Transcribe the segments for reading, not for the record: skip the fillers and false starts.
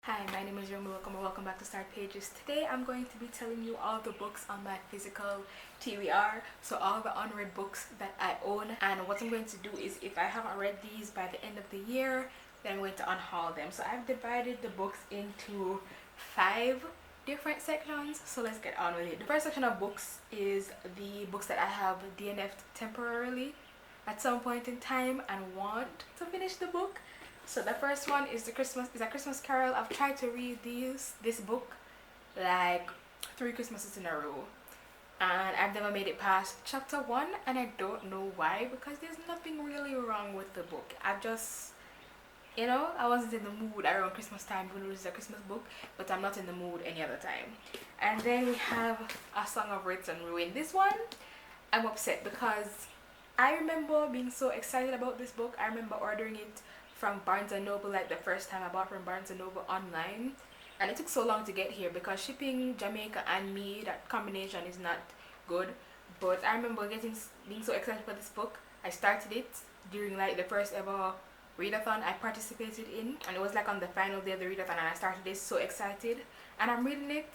Hi, my name is Yomi. Welcome back to Start Pages. Today I'm going to be telling you all the books on my physical TBR, so all the unread books that I own. And what I'm going to do is, if I haven't read these by the end of the year, then I'm going to unhaul them. So I've divided the books into 5 different sections, so let's get on with it. The first section of books is the books that I have DNF'd temporarily at some point in time and want to finish the book. So the first one is a Christmas Carol. I've tried to read this book like 3 Christmases in a row, and I've never made it past chapter 1, and I don't know why, because there's nothing really wrong with the book. I've just, I wasn't in the mood around Christmas time when it was a Christmas book, but I'm not in the mood any other time. And then we have A Song of Wraiths and Ruin. This one, I'm upset because I remember being so excited about this book. I remember ordering it from Barnes & Noble, like the first time I bought from Barnes & Noble online, and it took so long to get here because shipping Jamaica and me, that combination is not good. But I remember being so excited for this book. I started it during like the first ever readathon I participated in, and it was like on the final day of the readathon, and I started this so excited, and I'm reading it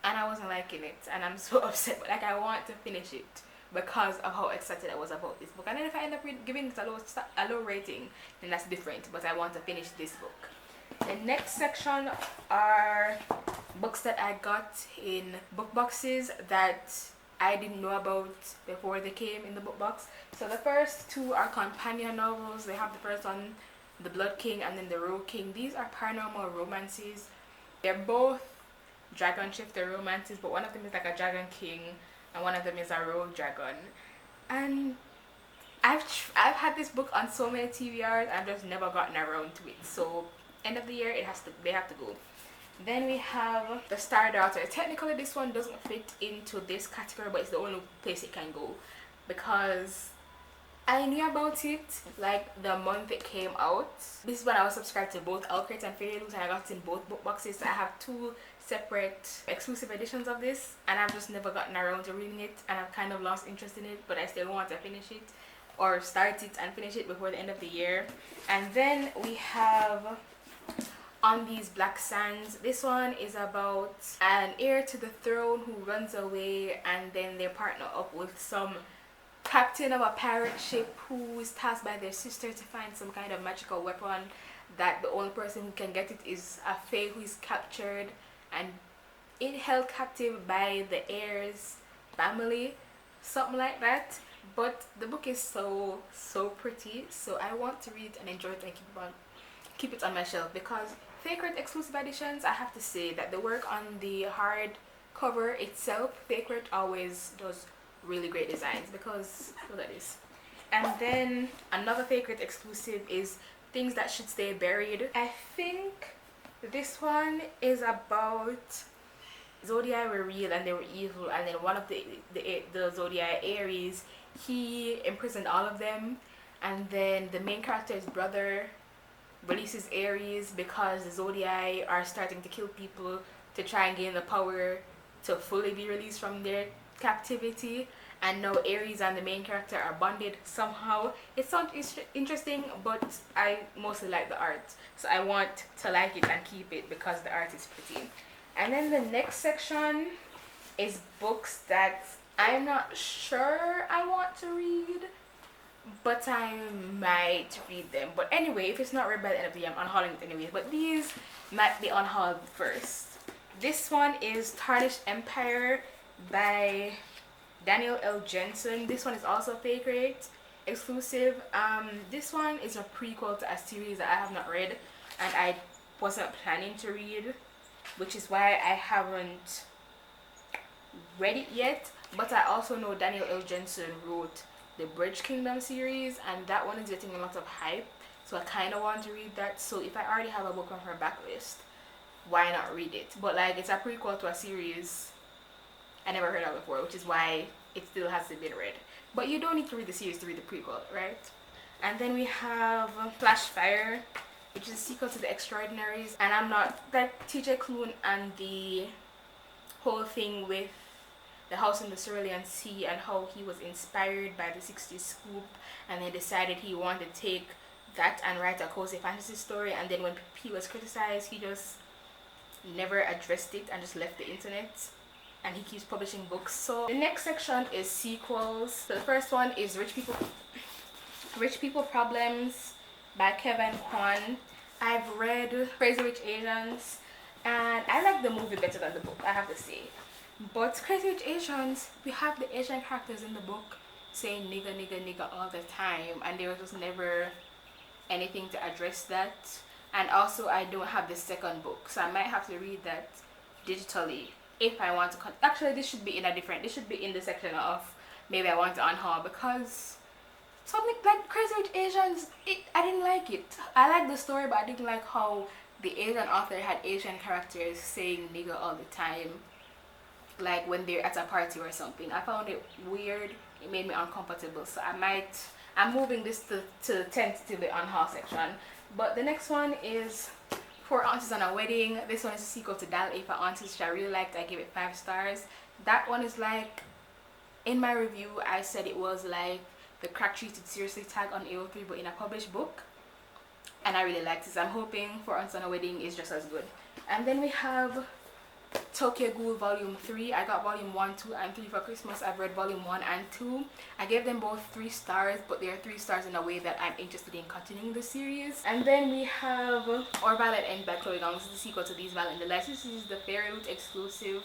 and I wasn't liking it, and I'm so upset. But like, I want to finish it because of how excited I was about this book. And then if I end up giving it a low rating, then that's different, but I want to finish this book. The next section are books that I got in book boxes that I didn't know about before they came in the book box. So the first 2 are companion novels. They have the first one, The Blood King, and then The Rogue King. These are paranormal romances. They're both dragon shifter romances, but one of them is like a dragon king and one of them is a rogue dragon. And I've had this book on so many TBRs, I've just never gotten around to it. So end of the year, they have to go. Then we have The Star Daughter. Technically this one doesn't fit into this category, but it's the only place it can go because I knew about it like the month it came out. This is when I was subscribed to both Alcrate and Fairy Loot, and I got it in both book boxes. So I have 2 separate exclusive editions of this, and I've just never gotten around to reading it, and I've kind of lost interest in it, but I still want to finish it or start it and finish it before the end of the year. And then we have On These Black Sands. This one is about an heir to the throne who runs away, and then they partner up with some captain of a pirate ship who is tasked by their sister to find some kind of magical weapon that the only person who can get it is a fae who is captured and held captive by the heir's family, something like that. But the book is so pretty, so I want to read it and enjoy it and keep it on my shelf, because Fake exclusive editions, I have to say that the work on the hard cover itself, Fake always does really great designs, because look at this. And then another Fake exclusive is Things That Should Stay Buried. I think this one is about Zodiac were real and they were evil, and then one of the Zodiac Aries, he imprisoned all of them, and then the main character's brother releases Aries because the Zodiac are starting to kill people to try and gain the power to fully be released from their captivity. And now Aries and the main character are bonded somehow. It sounds interesting, but I mostly like the art, so I want to like it and keep it because the art is pretty. And then the next section is books that I'm not sure I want to read, but I might read them. But anyway, if it's not read by the end of the year, I'm unhauling it anyway. But these might be unhauled first. This one is Tarnish Empire by Daniel L. Jensen. This one is also Fake Rate exclusive. This one is a prequel to a series that I have not read and I wasn't planning to read, which is why I haven't read it yet. But I also know Daniel L. Jensen wrote the Bridge Kingdom series, and that one is getting a lot of hype, so I kind of want to read that. So if I already have a book on her backlist, why not read it? But like, it's a prequel to a series I never heard of before, which is why it still hasn't been read. But you don't need to read the series to read the prequel, right? And then we have Flash Fire, which is a sequel to The Extraordinaries. And I'm not like TJ Klune and the whole thing with the house in the Cerulean Sea and how he was inspired by the 60s scoop, and then decided he wanted to take that and write a cozy fantasy story, and then when he was criticized, he just never addressed it and just left the internet, and he keeps publishing books. So the next section is sequels. So the first one is Rich People Problems by Kevin Kwan. I've read Crazy Rich Asians and I like the movie better than the book, I have to say. But Crazy Rich Asians, we have the Asian characters in the book saying nigga nigga nigga all the time, and there was just never anything to address that. And also I don't have the second book, so I might have to read that digitally if I want to actually this should be in the section of maybe I want to unhaul, because something like Crazy Rich Asians, I didn't like it. I liked the story, but I didn't like how the Asian author had Asian characters saying nigga all the time, like when they're at a party or something. I found it weird. It made me uncomfortable. So I'm moving this to tentatively unhaul section. But the next one is Four Aunties on a Wedding. This one is a sequel to Dial A for Aunties, which I really liked. I gave it 5 stars. That one is like, in my review, I said it was like the Crack Treated Seriously tag on AO3, but in a published book. And I really liked this. I'm hoping Four Aunties on a Wedding is just as good. And then we have Tokyo Ghoul Volume 3. I got Volume 1, 2, and 3 for Christmas. I've read Volume 1 and 2. I gave them both 3 stars, but they are 3 stars in a way that I'm interested in continuing the series. And then we have Or Violet Ends by Chloe Gong. This is the sequel to These Valiant Delights. This is the Fairy Root exclusive.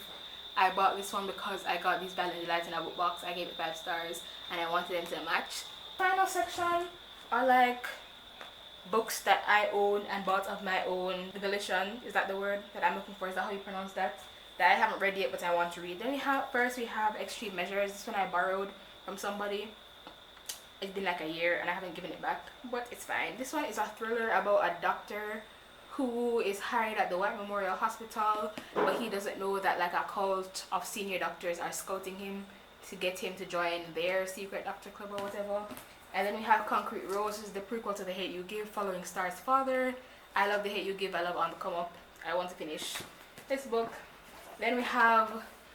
I bought this one because I got These Valiant Delights in a book box. I gave it 5 stars and I wanted them to match. Final section are like books that I own and bought of my own volition. Is that the word that I'm looking for? Is that how you pronounce that? That I haven't read yet but I want to read. Then we have Extreme Measures. This one I borrowed from somebody. It's been like a year and I haven't given it back, but it's fine. This one is a thriller about a doctor who is hired at the White Memorial Hospital, but he doesn't know that like a cult of senior doctors are scouting him to get him to join their secret doctor club or whatever. And then we have Concrete Roses, the prequel to The Hate You Give, following Star's father. I love The Hate You Give. I love On the Come Up. I want to finish this book. Then we have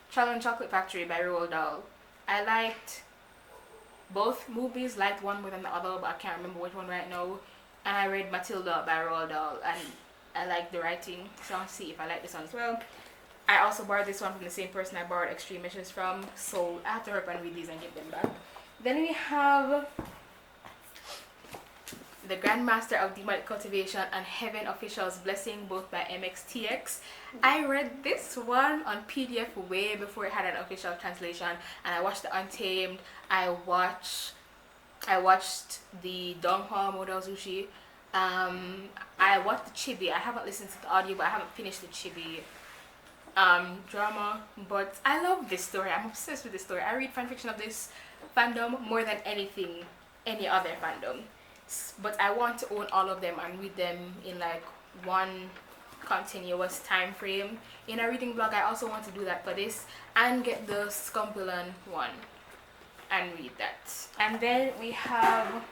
Charlie and Chocolate Factory by Roald Dahl. I liked both movies, liked one more than the other, but I can't remember which one right now. And I read Matilda by Roald Dahl, and I like the writing, so I'll see if I like this one as well. I also borrowed this one from the same person I borrowed Extreme Measures from, so I have to hurry up and read these and give them back. Then we have The Grandmaster of Demonic Cultivation and Heaven Official's Blessing, both by MXTX. I read this one on PDF way before it had an official translation, and I watched the Untamed. I watched the Donghua Model Zushi. I watched the Chibi. I haven't listened to the audio, but I haven't finished the Chibi drama. But I love this story. I'm obsessed with this story. I read fanfiction of this fandom more than any other fandom. But I want to own all of them and read them in like one continuous time frame. In a reading blog, I also want to do that for this and get the Scumpulan one and read that. And then we have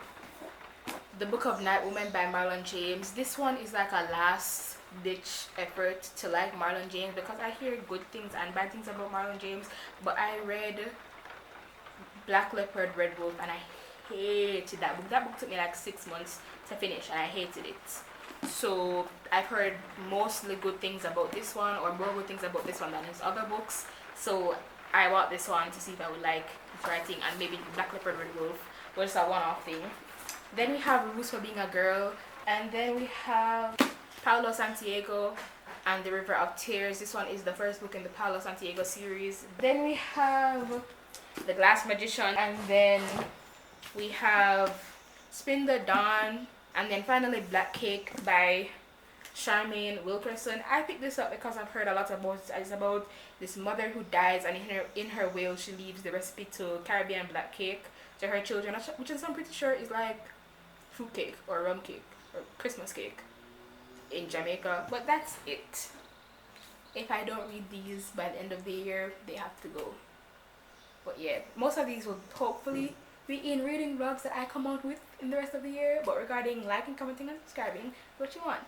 The Book of Night Woman by Marlon James. This one is like a last ditch effort to like Marlon James, because I hear good things and bad things about Marlon James, but I read Black Leopard, Red Wolf, and I hated that book. That book took me like 6 months to finish and I hated it. So I've heard mostly good things about this one, or more good things about this one than his other books. So I bought this one to see if I would like his writing, and maybe Black Leopard, Red Wolf was a one-off thing. Then we have Rules for Being a Girl, and then we have Paulo Santiago and The River of Tears. This one is the first book in the Paulo Santiago series. Then we have The Glass Magician, and then we have Spin the Dawn, and then finally Black Cake by Charmaine Wilkerson. I picked this up because I've heard a lot about it. It's about this mother who dies, and in her will she leaves the recipe to Caribbean black cake to her children, which is I'm pretty sure is like fruit cake or rum cake or Christmas cake in Jamaica. But that's it. If I don't read these by the end of the year, they have to go. But yeah, most of these will hopefully be in reading vlogs that I come out with in the rest of the year. But regarding liking, commenting, and subscribing, what you want.